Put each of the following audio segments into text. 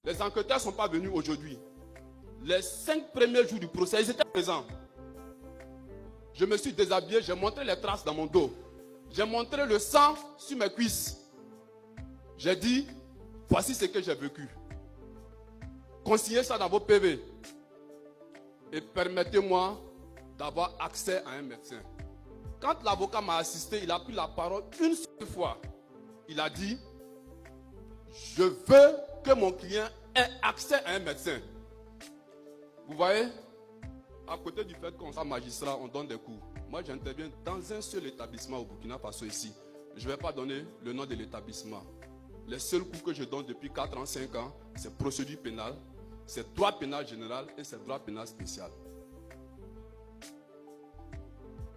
Les enquêteurs ne sont pas venus aujourd'hui. Les 5 premiers jours du procès, ils étaient présents. Je me suis déshabillé, j'ai montré les traces dans mon dos. J'ai montré le sang sur mes cuisses. J'ai dit, voici ce que j'ai vécu. Consignez ça dans vos PV. Et permettez-moi d'avoir accès à un médecin. Quand l'avocat m'a assisté, il a pris la parole une seule fois. Il a dit, je veux que mon client ait accès à un médecin. Vous voyez, à côté du fait qu'on soit magistrat, on donne des cours. Moi, j'interviens dans un seul établissement au Burkina Faso ici. Je ne vais pas donner le nom de l'établissement. Les seuls cours que je donne depuis 4 ans, 5 ans, c'est procédure pénale, c'est droit pénal général et c'est droit pénal spécial.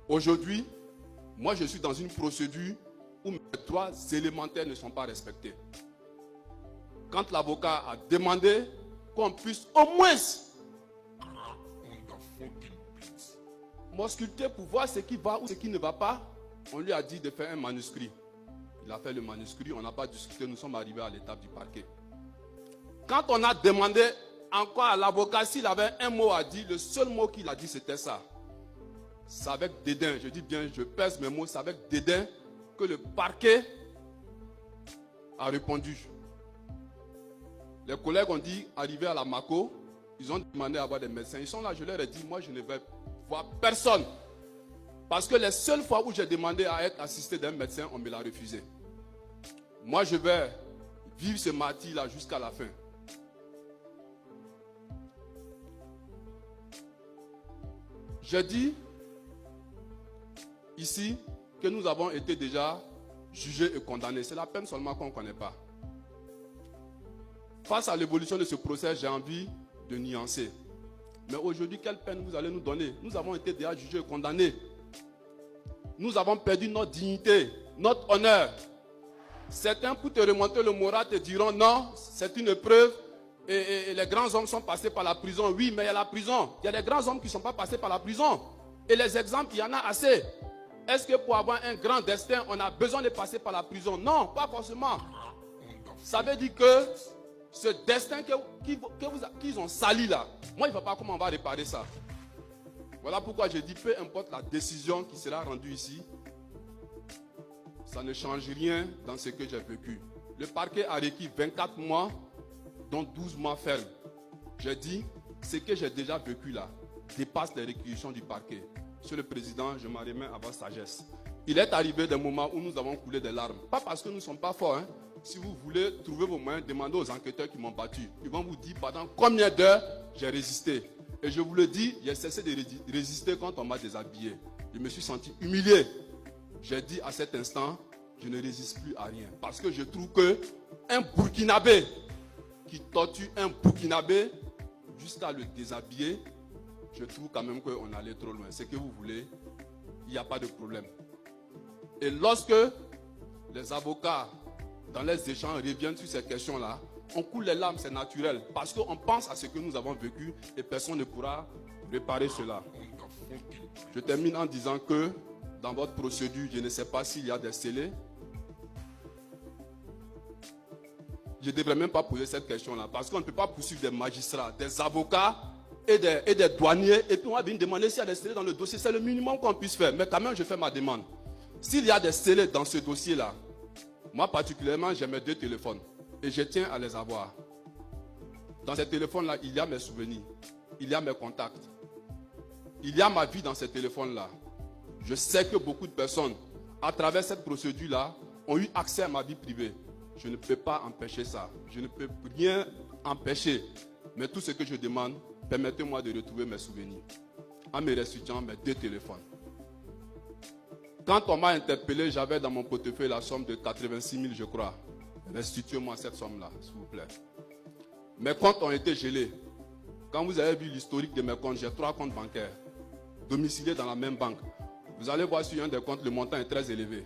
Aujourd'hui, moi, je suis dans une procédure où mes droits élémentaires ne sont pas respectés. Quand l'avocat a demandé qu'on puisse au moins m'ausculter pour voir ce qui va ou ce qui ne va pas, on lui a dit de faire un manuscrit. Il a fait le manuscrit, on n'a pas discuté, nous sommes arrivés à l'étape du parquet. Quand on a demandé encore à l'avocat s'il avait un mot à dire, le seul mot qu'il a dit c'était ça. C'est avec dédain, je dis bien, je pèse mes mots, c'est avec dédain que le parquet a répondu. Les collègues ont dit, arrivés à la MACO, ils ont demandé à avoir des médecins. Ils sont là, je leur ai dit, moi je ne vais voir personne. Parce que les seules fois où j'ai demandé à être assisté d'un médecin, on me l'a refusé. Moi je vais vivre ce martyre-là jusqu'à la fin. Je dis ici que nous avons été déjà jugés et condamnés. C'est la peine seulement qu'on ne connaît pas. Face à l'évolution de ce procès, j'ai envie de nuancer. Mais aujourd'hui, quelle peine vous allez nous donner? Nous avons été déjà jugés et condamnés. Nous avons perdu notre dignité, notre honneur. Certains, pour te remonter le moral, te diront non, c'est une preuve. Et les grands hommes sont passés par la prison. Oui, mais il y a la prison. Il y a des grands hommes qui ne sont pas passés par la prison. Et les exemples, il y en a assez. Est-ce que pour avoir un grand destin, on a besoin de passer par la prison? Non, pas forcément. Ça veut dire que ce destin qu'ils ont sali là, moi, il ne va pas comment on va réparer ça. Voilà pourquoi je dis, peu importe la décision qui sera rendue ici, ça ne change rien dans ce que j'ai vécu. Le parquet a requis 24 mois, dont 12 mois fermes. Je dis, ce que j'ai déjà vécu là dépasse les réquisitions du parquet. Monsieur le Président, je m'en remets à votre sagesse. Il est arrivé des moments où nous avons coulé des larmes. Pas parce que nous ne sommes pas forts. Si vous voulez trouver vos moyens, demandez aux enquêteurs qui m'ont battu. Ils vont vous dire pendant combien d'heures j'ai résisté. Et je vous le dis, j'ai cessé de résister quand on m'a déshabillé. Je me suis senti humilié. J'ai dit à cet instant, je ne résiste plus à rien. Parce que je trouve qu'un Burkinabé qui torture un Burkinabé jusqu'à le déshabiller, je trouve quand même qu'on allait trop loin. C'est que vous voulez, il n'y a pas de problème. Et lorsque les avocats, dans les échanges, reviennent sur ces questions-là, on coule les larmes, c'est naturel. Parce qu'on pense à ce que nous avons vécu et personne ne pourra réparer cela. Je termine en disant que dans votre procédure, je ne sais pas s'il y a des scellés. Je ne devrais même pas poser cette question-là. Parce qu'on ne peut pas poursuivre des magistrats, des avocats et des douaniers. Et puis on va venir demander s'il y a des scellés dans le dossier. C'est le minimum qu'on puisse faire. Mais quand même, je fais ma demande. S'il y a des scellés dans ce dossier-là, moi particulièrement, j'ai mes 2 téléphones. Et je tiens à les avoir. Dans ces téléphones-là, il y a mes souvenirs. Il y a mes contacts. Il y a ma vie dans ces téléphones-là. Je sais que beaucoup de personnes, à travers cette procédure-là, ont eu accès à ma vie privée. Je ne peux pas empêcher ça. Je ne peux rien empêcher. Mais tout ce que je demande, permettez-moi de retrouver mes souvenirs. En me restituant mes 2 téléphones. Quand on m'a interpellé, j'avais dans mon portefeuille la somme de 86 000, je crois. Restituez-moi cette somme-là, s'il vous plaît. Mes comptes ont été gelés. Quand vous avez vu l'historique de mes comptes, j'ai 3 comptes bancaires, domiciliés dans la même banque. Vous allez voir sur un des comptes, le montant est très élevé.